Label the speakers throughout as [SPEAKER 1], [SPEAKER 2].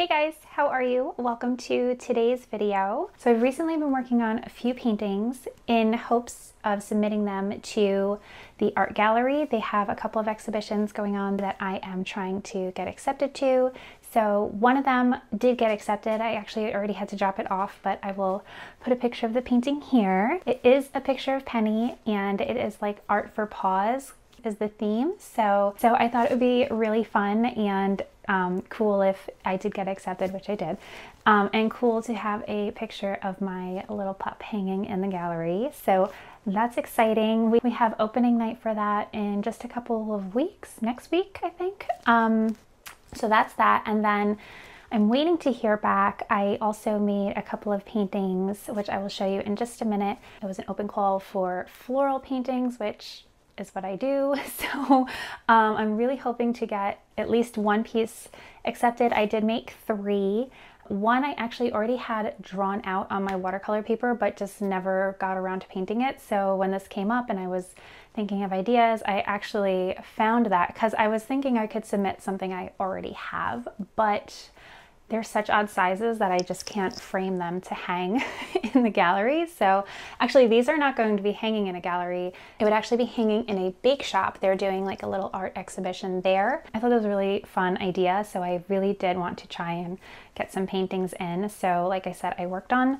[SPEAKER 1] Hey guys, how are you? Welcome to today's video. So I've recently been working on a few paintings in hopes of submitting them to the art gallery. They have a couple of exhibitions going on that I am trying to get accepted to. So one of them did get accepted. I actually already had to drop it off, but I will put a picture of the painting here. It is a picture of Penny and it is like art for paws is the theme. So I thought it would be really fun and cool if I did get accepted, which I did, and cool to have a picture of my little pup hanging in the gallery. So that's exciting. We have opening night for that in just a couple of weeks, next week, I think. So that's that. And then I'm waiting to hear back. I also made a couple of paintings, which I will show you in just a minute. It was an open call for floral paintings, which is what I do. So I'm really hoping to get at least one piece accepted. I did make 3. One I actually already had drawn out on my watercolor paper, but just never got around to painting it. So when this came up and I was thinking of ideas, I actually found that because I was thinking I could submit something I already have, but they're such odd sizes that I just can't frame them to hang in the gallery. So actually these are not going to be hanging in a gallery. It would actually be hanging in a bake shop. They're doing like a little art exhibition there. I thought it was a really fun idea. So I really did want to try and get some paintings in. So like I said, I worked on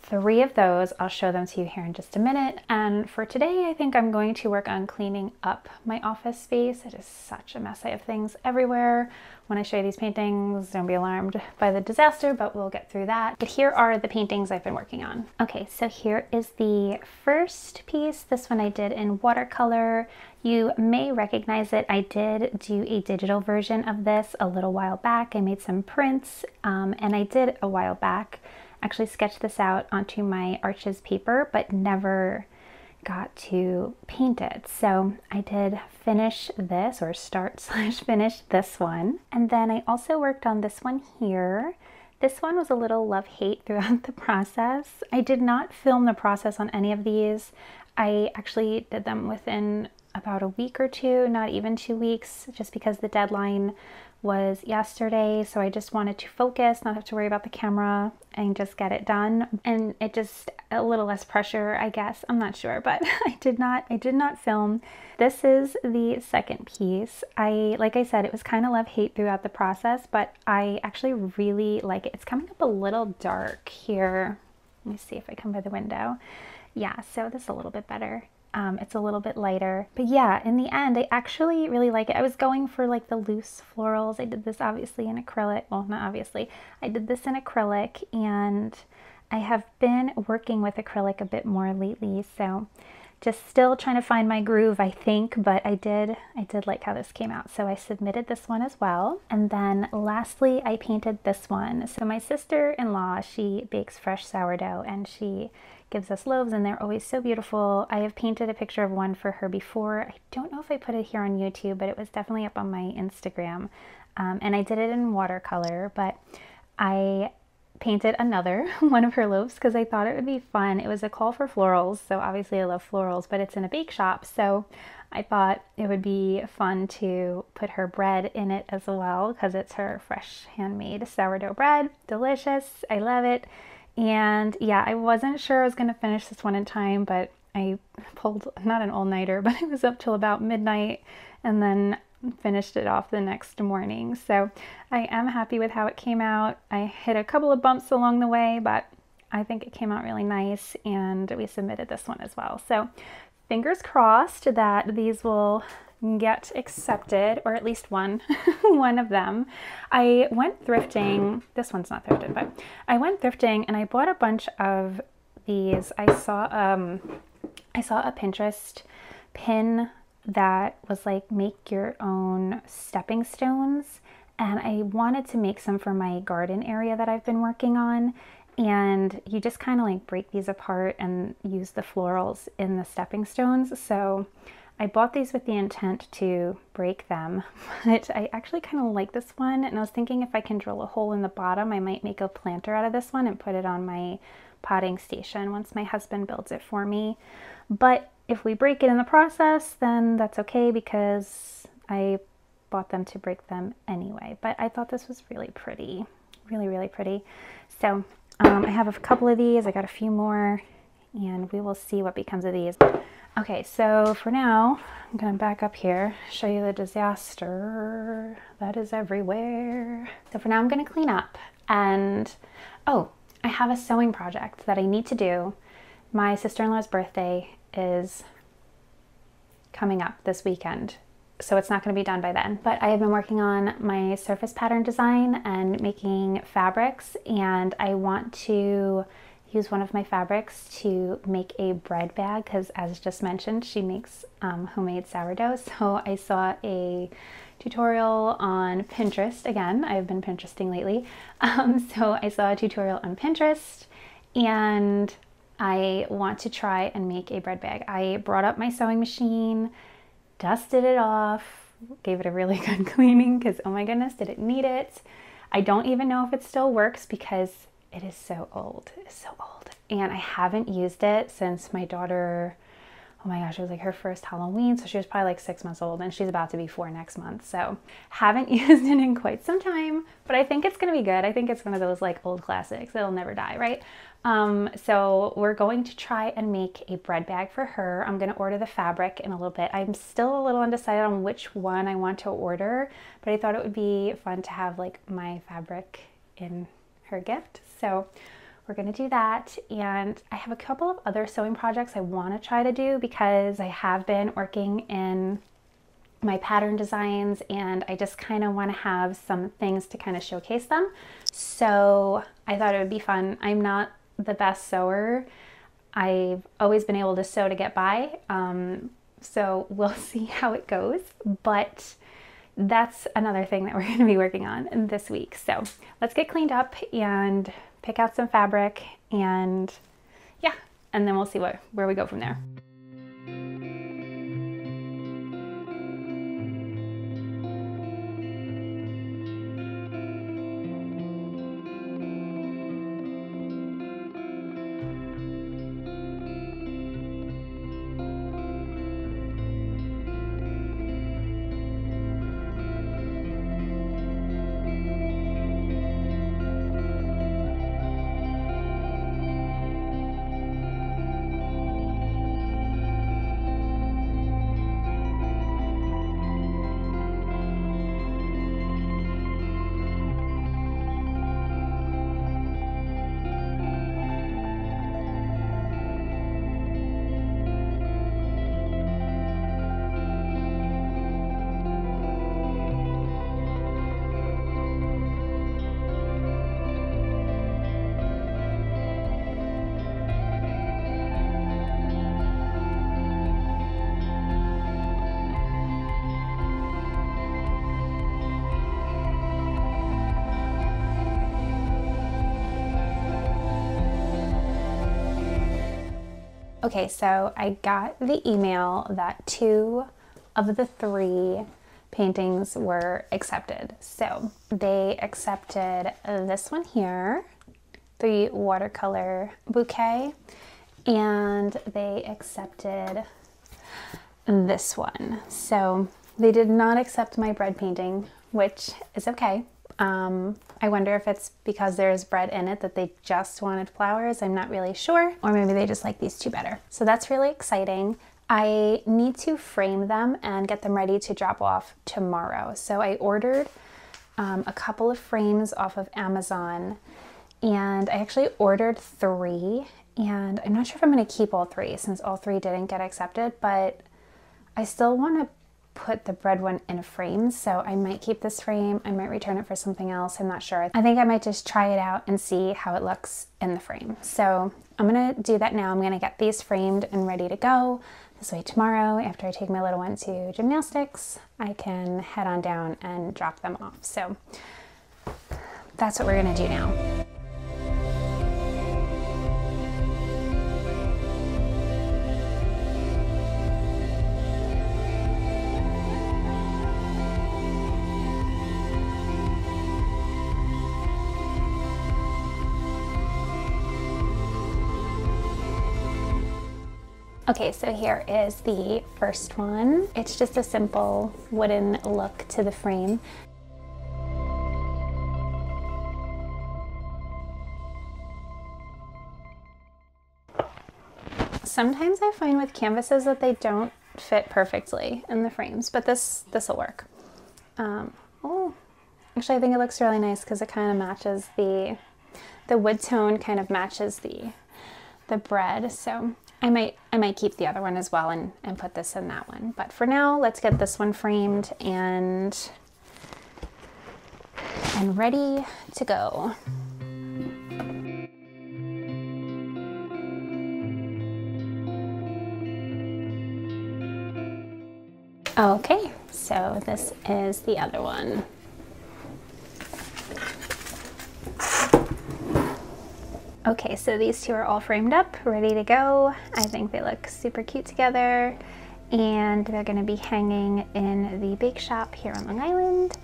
[SPEAKER 1] 3 of those. I'll show them to you here in just a minute. And for today, I think I'm going to work on cleaning up my office space. It is such a mess. I have things everywhere. When I show you these paintings, don't be alarmed by the disaster, but we'll get through that. But here are the paintings I've been working on. Okay, so here is the first piece. This one I did in watercolor. You may recognize it. I did do a digital version of this a little while back. I made some prints, and I did a while back actually sketched this out onto my Arches paper, but never got to paint it. So I did finish this, or start/finish this one. And then I also worked on this one here. This one was a little love-hate throughout the process. I did not film the process on any of these. I actually did them within about a week or 2, not even 2 weeks, just because the deadline was yesterday. So I just wanted to focus, not have to worry about the camera, and just get it done. And it just a little less pressure, I guess. I'm not sure, but I did not film. This is the second piece. Like I said, it was kind of love-hate throughout the process, but I actually really like it. It's coming up a little dark here. Let me see if I come by the window. Yeah, so this is a little bit better. It's a little bit lighter, but yeah, in the end, I actually really like it. I was going for like the loose florals. I did this obviously in acrylic. Well, not obviously. I did this in acrylic, and I have been working with acrylic a bit more lately. So just still trying to find my groove, I think, but I did like how this came out. So I submitted this one as well. And then lastly, I painted this one. So my sister-in-law, she bakes fresh sourdough, and she gives us loaves, and they're always so beautiful. I have painted a picture of one for her before. I don't know if I put it here on YouTube, but it was definitely up on my Instagram. And I did it in watercolor, but I painted another one of her loaves because I thought it would be fun. It was a call for florals, so obviously I love florals, but it's in a bake shop, so I thought it would be fun to put her bread in it as well because it's her fresh handmade sourdough bread. Delicious. I love it. And yeah, I wasn't sure I was going to finish this one in time, but I pulled not an all-nighter, but it was up till about midnight and then finished it off the next morning. So I am happy with how it came out. I hit a couple of bumps along the way, but I think it came out really nice, and we submitted this one as well. So fingers crossed that these will get accepted, or at least one of them. I went thrifting. This one's not thrifted, but I went thrifting and I bought a bunch of these. I saw a Pinterest pin that was like make your own stepping stones, and I wanted to make some for my garden area that I've been working on. And you just kind of like break these apart and use the florals in the stepping stones. So I bought these with the intent to break them, but I actually kind of like this one, and I was thinking if I can drill a hole in the bottom, I might make a planter out of this one and put it on my potting station once my husband builds it for me. But if we break it in the process, then that's okay because I bought them to break them anyway. But I thought this was really pretty. Really, really pretty. So I have a couple of these. I got a few more, and we will see what becomes of these. Okay, so for now, I'm gonna back up here, show you the disaster that is everywhere. So for now, I'm gonna clean up, and oh, I have a sewing project that I need to do. My sister-in-law's birthday is coming up this weekend, so it's not gonna be done by then. But I have been working on my surface pattern design and making fabrics, and I want to use one of my fabrics to make a bread bag because, as just mentioned, she makes homemade sourdough. So I saw a tutorial on Pinterest. Again, I've been Pinteresting lately. So I saw a tutorial on Pinterest, and I want to try and make a bread bag. I brought up my sewing machine, dusted it off, gave it a really good cleaning because, oh my goodness, did it need it. I don't even know if it still works because it is so old. It's so old. And I haven't used it since my daughter, oh my gosh, it was like her first Halloween. So she was probably like 6 months old, and she's about to be 4 next month. So haven't used it in quite some time, but I think it's going to be good. I think it's one of those like old classics. It'll never die, right? So we're going to try and make a bread bag for her. I'm going to order the fabric in a little bit. I'm still a little undecided on which one I want to order, but I thought it would be fun to have like my fabric in her gift. So we're gonna do that, and I have a couple of other sewing projects I want to try to do because I have been working in my pattern designs, and I just kind of want to have some things to kind of showcase them. So I thought it would be fun. I'm not the best sewer. I've always been able to sew to get by, so we'll see how it goes, but that's another thing that we're going to be working on this week. So let's get cleaned up and pick out some fabric, and yeah, and then we'll see where we go from there. Okay, so I got the email that 2 of the 3 paintings were accepted. So they accepted this one here, the watercolor bouquet, and they accepted this one. So they did not accept my bread painting, which is okay. I wonder if it's because there's bread in it that they just wanted flowers. I'm not really sure. Or maybe they just like these 2 better. So that's really exciting. I need to frame them and get them ready to drop off tomorrow. So I ordered a couple of frames off of Amazon, and I actually ordered 3, and I'm not sure if I'm going to keep all 3 since all 3 didn't get accepted, but I still want to put the bread one in a frame, so I might keep this frame. I might return it for something else. I'm not sure. I think I might just try it out and see how it looks in the frame. So I'm gonna do that now. I'm gonna get these framed and ready to go. This way tomorrow, after I take my little one to gymnastics, I can head on down and drop them off. So that's what we're gonna do now. Okay, so here is the first one. It's just a simple wooden look to the frame. sometimes I find with canvases that they don't fit perfectly in the frames, but this will work. Oh, actually I think it looks really nice because it kind of matches the wood tone, kind of matches the bread. So I might keep the other one as well and put this in that one. But for now, let's get this one framed and ready to go. Okay, so this is the other one. Okay, so these two are all framed up, ready to go. I think they look super cute together, and they're gonna be hanging in the bake shop here on Long Island,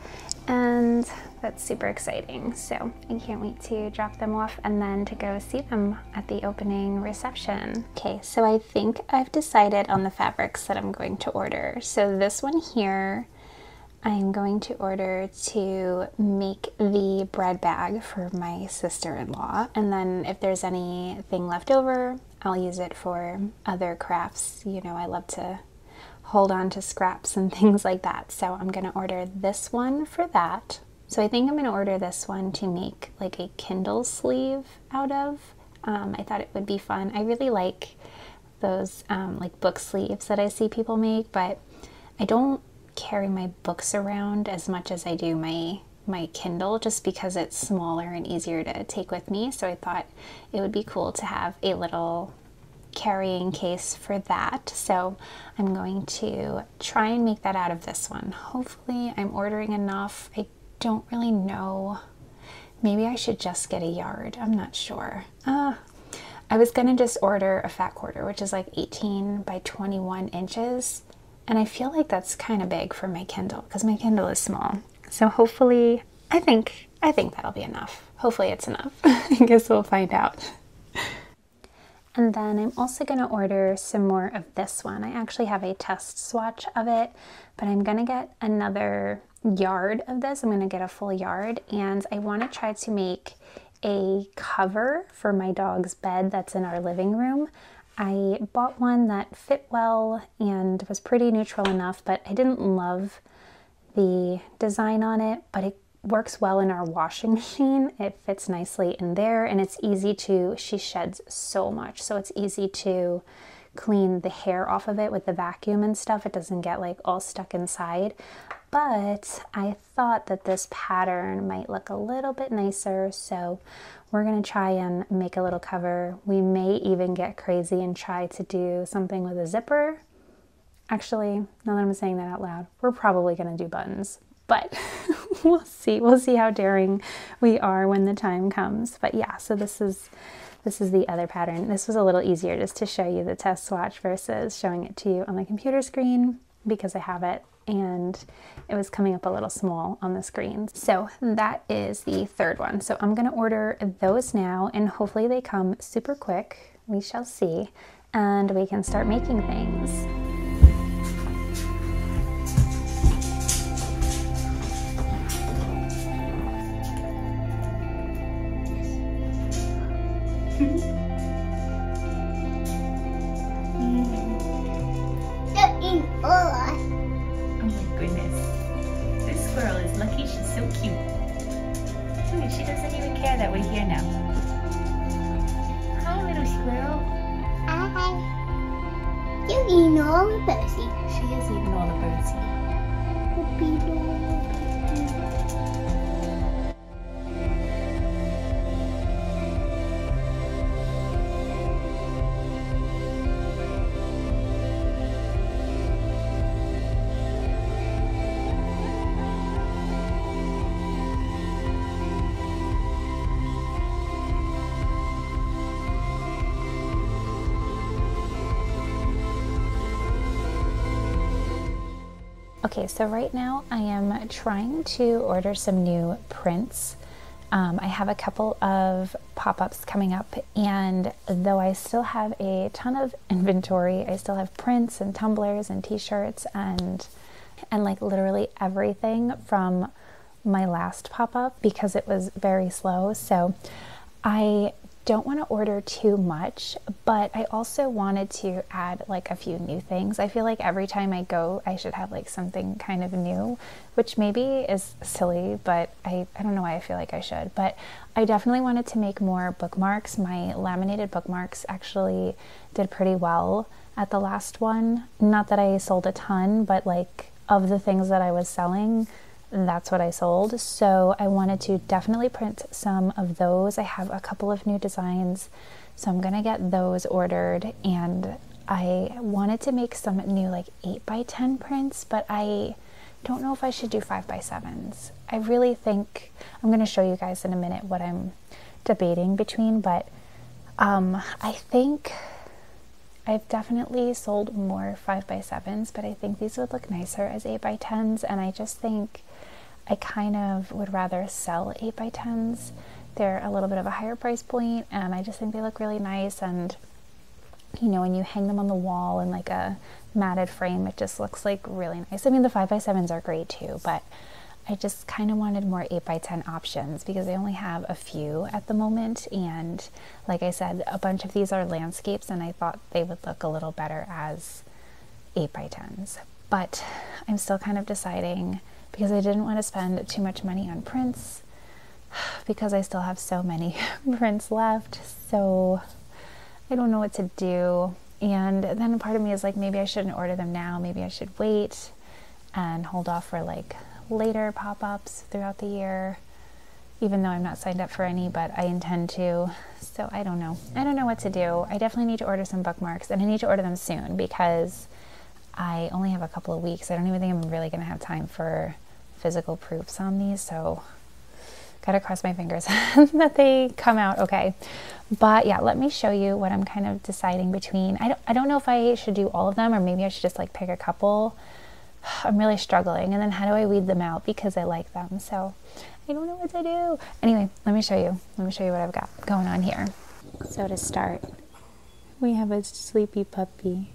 [SPEAKER 1] and that's super exciting. So I can't wait to drop them off and then to go see them at the opening reception. Okay, so I think I've decided on the fabrics that I'm going to order. So this one here, I'm going to order to make the bread bag for my sister-in-law, and then if there's anything left over, I'll use it for other crafts. You know, I love to hold on to scraps and things like that. So I'm gonna order this one for that. So I think I'm gonna order this one to make like a Kindle sleeve out of. I thought it would be fun. I really like those like book sleeves that I see people make, but I don't carry my books around as much as I do my Kindle, just because it's smaller and easier to take with me. So I thought it would be cool to have a little carrying case for that. So I'm going to try and make that out of this one. Hopefully I'm ordering enough. I don't really know. Maybe I should just get a yard. I'm not sure. I was gonna just order a fat quarter, which is like 18 by 21 inches. And I feel like that's kind of big for my Kindle because my Kindle is small. So hopefully, I think that'll be enough. Hopefully it's enough. I guess we'll find out. And then I'm also gonna order some more of this one. I actually have a test swatch of it, but I'm gonna get another yard of this. I'm gonna get a full yard, and I wanna try to make a cover for my dog's bed that's in our living room. I bought one that fit well and was pretty neutral enough, but I didn't love the design on it, but it works well in our washing machine. It fits nicely in there, and it's easy to, she sheds so much, so it's easy to clean the hair off of it with the vacuum and stuff. It doesn't get like all stuck inside. But I thought that this pattern might look a little bit nicer, so we're gonna try and make a little cover. We may even get crazy and try to do something with a zipper. Actually, now that I'm saying that out loud, we're probably gonna do buttons, but we'll see. We'll see how daring we are when the time comes. But yeah, so this is the other pattern. This was a little easier just to show you the test swatch versus showing it to you on the computer screen because I have it and it was coming up a little small on the screen. So that is the third one. So I'm gonna order those now, and hopefully they come super quick. We shall see, and we can start making things.
[SPEAKER 2] Oh my goodness. This squirrel is lucky. She's so cute. Look, she doesn't even care that we're here now. Hi, little squirrel.
[SPEAKER 3] Hi. You're eating all the birdsie.
[SPEAKER 2] She is eating all the birdseed.
[SPEAKER 1] Okay, so right now I am trying to order some new prints. I have a couple of pop-ups coming up, and though I still have a ton of inventory, I still have prints and tumblers and t-shirts and like literally everything from my last pop-up because it was very slow. So I don't want to order too much, but I also wanted to add like a few new things. I feel like every time I go, I should have like something kind of new, which maybe is silly, but I don't know why I feel like I should. But I definitely wanted to make more bookmarks. My laminated bookmarks actually did pretty well at the last one. Not that I sold a ton, but like of the things that I was selling, that's what I sold. So I wanted to definitely print some of those. I have a couple of new designs, so I'm gonna get those ordered. And I wanted to make some new like 8x10 prints, but I don't know if I should do 5x7s. I really think, I'm gonna show you guys in a minute what I'm debating between, but I think I've definitely sold more 5x7s, but I think these would look nicer as 8x10s, and I just think I kind of would rather sell 8x10s. They're a little bit of a higher price point, and I just think they look really nice, and you know, when you hang them on the wall in like a matted frame, it just looks like really nice. I mean, the 5x7s are great too, but I just kind of wanted more 8x10 options because I only have a few at the moment, and like I said, a bunch of these are landscapes, and I thought they would look a little better as 8x10s. But I'm still kind of deciding, because I didn't want to spend too much money on prints because I still have so many prints left, so I don't know what to do. And then part of me is like, maybe I shouldn't order them now, maybe I should wait and hold off for like later pop-ups throughout the year, even though I'm not signed up for any, but I intend to. So I don't know what to do. I definitely need to order some bookmarks, and I need to order them soon because I only have a couple of weeks. I don't even think I'm really gonna have time for physical proofs on these, so gotta cross my fingers that they come out okay. But yeah, let me show you what I'm kind of deciding between. I don't know if I should do all of them, or maybe I should just like pick a couple. I'm really struggling, and then how do I weed them out because I like them, so I don't know what to do. Anyway, let me show you what I've got going on here. So to start, we have a sleepy puppy.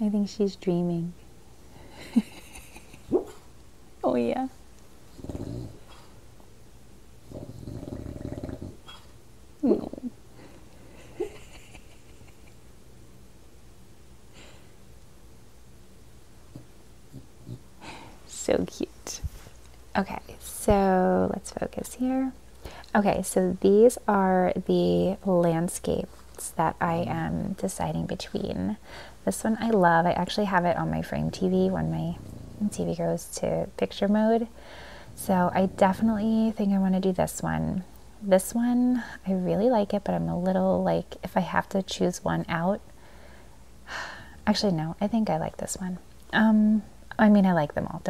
[SPEAKER 1] I think she's dreaming. Oh yeah. No. So cute. Okay, so let's focus here. Okay, so these are the landscapes that I am deciding between. This one I love. I actually have it on my frame TV when my TV goes to picture mode. So I definitely think I want to do this one. This one, I really like it, but I'm a little like, if I have to choose one out, actually no, I think I like this one. I mean, I like them all.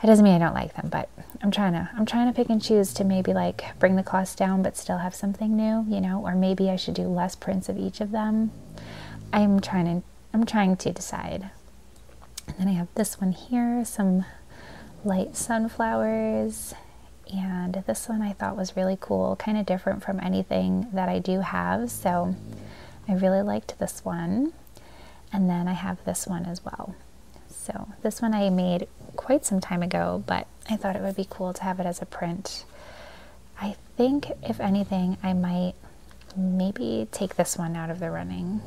[SPEAKER 1] It doesn't mean I don't like them, but I'm trying to pick and choose to maybe like bring the cost down but still have something new, you know, or maybe I should do less prints of each of them. I'm trying to decide. And then I have this one here, some light sunflowers, and this one I thought was really cool, kind of different from anything that I do have, so I really liked this one. And then I have this one as well. So this one I made quite some time ago, but I thought it would be cool to have it as a print. I think if anything, I might maybe take this one out of the running.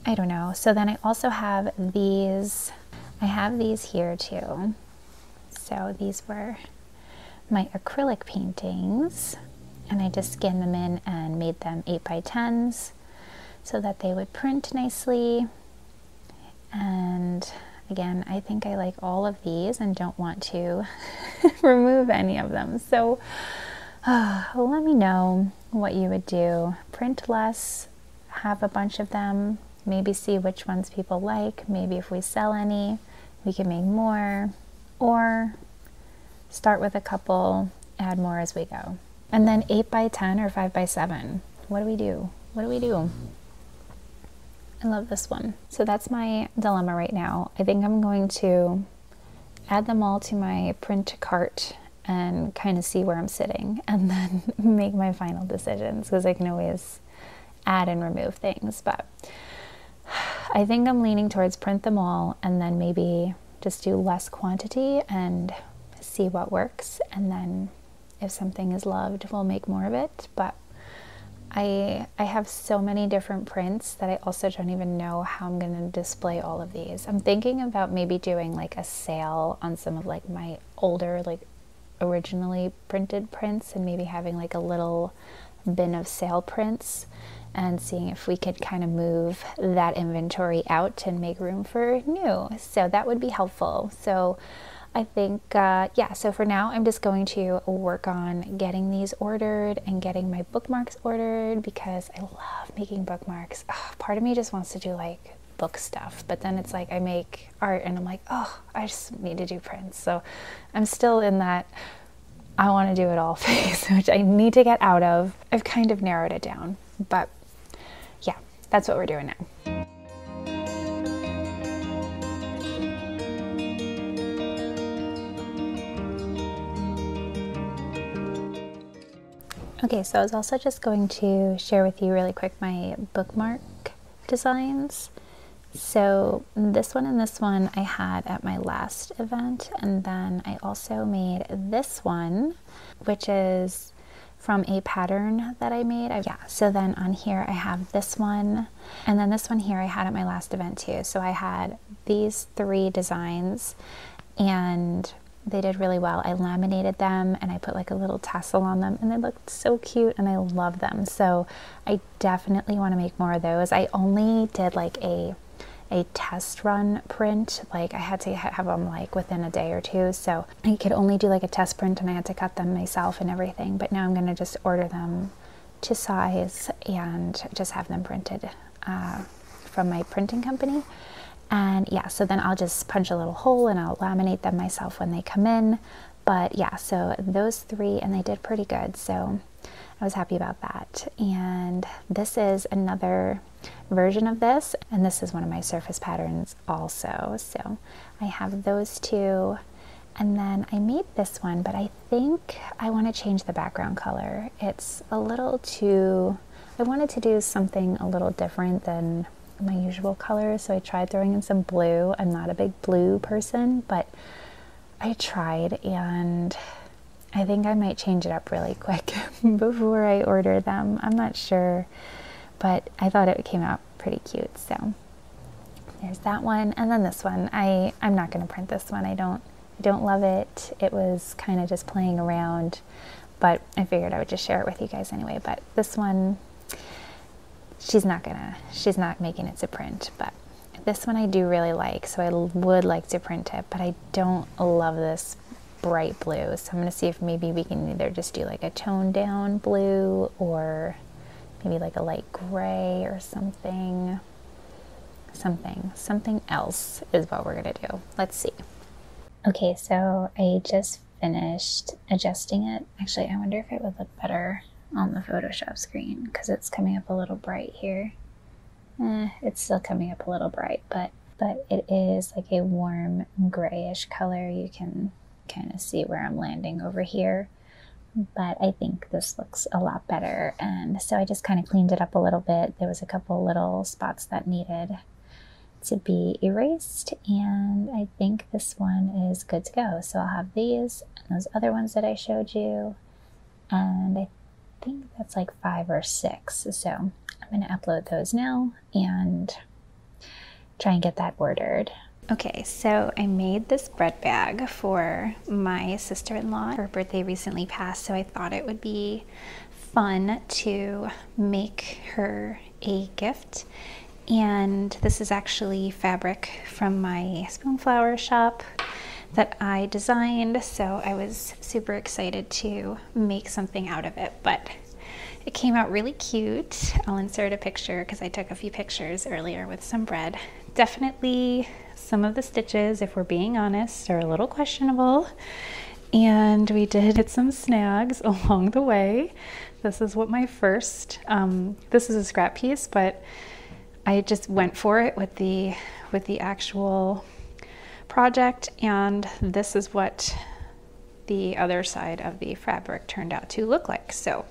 [SPEAKER 1] I don't know. So then I also have these. I have these here too. So these were my acrylic paintings, and I just scanned them in and made them 8x10s so that they would print nicely. And again, I think I like all of these and don't want to remove any of them. So let me know what you would do. Print less, have a bunch of them, maybe see which ones people like. Maybe if we sell any, we can make more, or start with a couple, add more as we go. And then 8x10 or 5x7. What do we do? What do we do? I love this one. So that's my dilemma right now. I think I'm going to add them all to my print cart and kind of see where I'm sitting, and then make my final decisions, because I can always add and remove things. But I think I'm leaning towards print them all and then maybe just do less quantity and see what works, and then if something is loved, we'll make more of it. But I have so many different prints that I also don't even know how I'm going to display all of these. I'm thinking about maybe doing like a sale on some of like my older, like originally printed prints, and maybe having like a little bin of sale prints and seeing if we could kind of move that inventory out and make room for new. So that would be helpful. So I think, yeah, so for now I'm just going to work on getting these ordered and getting my bookmarks ordered, because I love making bookmarks. Oh, part of me just wants to do like book stuff, but then it's like I make art and I'm like, oh, I just need to do prints. So I'm still in that I want to do it all phase, which I need to get out of. I've kind of narrowed it down, but yeah, that's what we're doing now. Okay, so I was also just going to share with you really quick my bookmark designs. So this one and this one I had at my last event, and then I also made this one, which is from a pattern that I made. Yeah, so then on here I have this one, and then this one here I had at my last event too. So I had these 3 designs and they did really well. I laminated them and I put like a little tassel on them, and they looked so cute and I love them. So I definitely want to make more of those. I only did like a test run print. Like I had to have them like within a day or 2. So I could only do like a test print and I had to cut them myself and everything. But now I'm going to just order them to size and just have them printed from my printing company. And yeah, so then I'll just punch a little hole and I'll laminate them myself when they come in. But yeah, so those 3, and they did pretty good. So I was happy about that. And this is another version of this, and this is one of my surface patterns also. So I have those 2, and then I made this one, but I think I want to change the background color. It's a little too, I wanted to do something a little different than my usual colors, so I tried throwing in some blue. I'm not a big blue person, but I tried, and I think I might change it up really quick before I order them. I'm not sure, but I thought it came out pretty cute. So there's that one, and then this one. I'm not going to print this one. I don't love it. It was kind of just playing around, but I figured I would just share it with you guys anyway. But this one, she's not making it to print, but this one I do really like, so I would like to print it, but I don't love this bright blue. So I'm going to see if maybe we can either just do like a toned down blue, or maybe like a light gray or something else is what we're going to do. Let's see. Okay, so I just finished adjusting it. Actually, I wonder if it would look better on the Photoshop screen, because it's coming up a little bright here. It's still coming up a little bright, but it is like a warm grayish color. You can kind of see where I'm landing over here, but I think this looks a lot better. And so I just kind of cleaned it up a little bit. There was a couple little spots that needed to be erased, and I think this one is good to go. So I'll have these and those other ones that I showed you, and I think that's like 5 or 6. So I'm going to upload those now and try and get that ordered. Okay, so I made this bread bag for my sister-in-law. Her birthday recently passed, so I thought it would be fun to make her a gift. And this is actually fabric from my spoonflower shop that I designed, so I was super excited to make something out of it, but it came out really cute. I'll insert a picture because I took a few pictures earlier with some bread. Definitely some of the stitches, if we're being honest, are a little questionable, and we did hit some snags along the way. This is what my first, this is a scrap piece, but I just went for it with the actual project, and this is what the other side of the fabric turned out to look like. So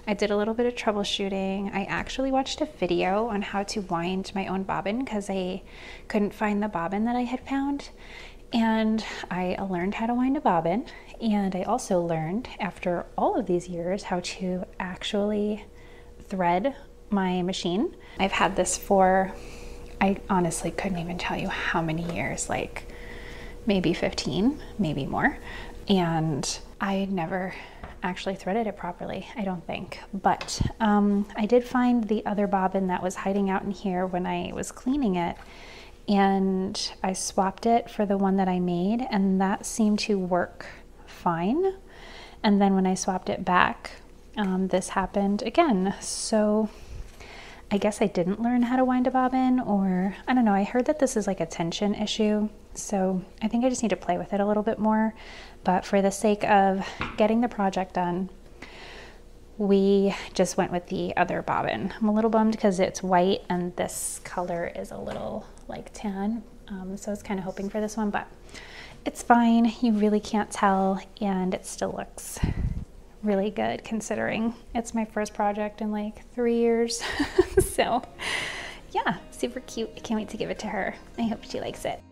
[SPEAKER 1] I did a little bit of troubleshooting. I actually watched a video on how to wind my own bobbin because I couldn't find the bobbin that I had found, And I learned how to wind a bobbin, and I also learned after all of these years how to actually thread my machine. I've had this for, I honestly couldn't even tell you how many years, like maybe 15, maybe more. And I never actually threaded it properly, I don't think. But I did find the other bobbin that was hiding out in here when I was cleaning it, and I swapped it for the one that I made, and that seemed to work fine. And then when I swapped it back, this happened again. So I guess I didn't learn how to wind a bobbin, or I don't know. I heard that this is like a tension issue, so I think I just need to play with it a little bit more. But for the sake of getting the project done, we just went with the other bobbin. I'm a little bummed because it's white and this color is a little like tan, so I was kind of hoping for this one, but it's fine. You really can't tell, and it still looks really good considering it's my first project in like 3 years. So yeah, super cute. I can't wait to give it to her. I hope she likes it.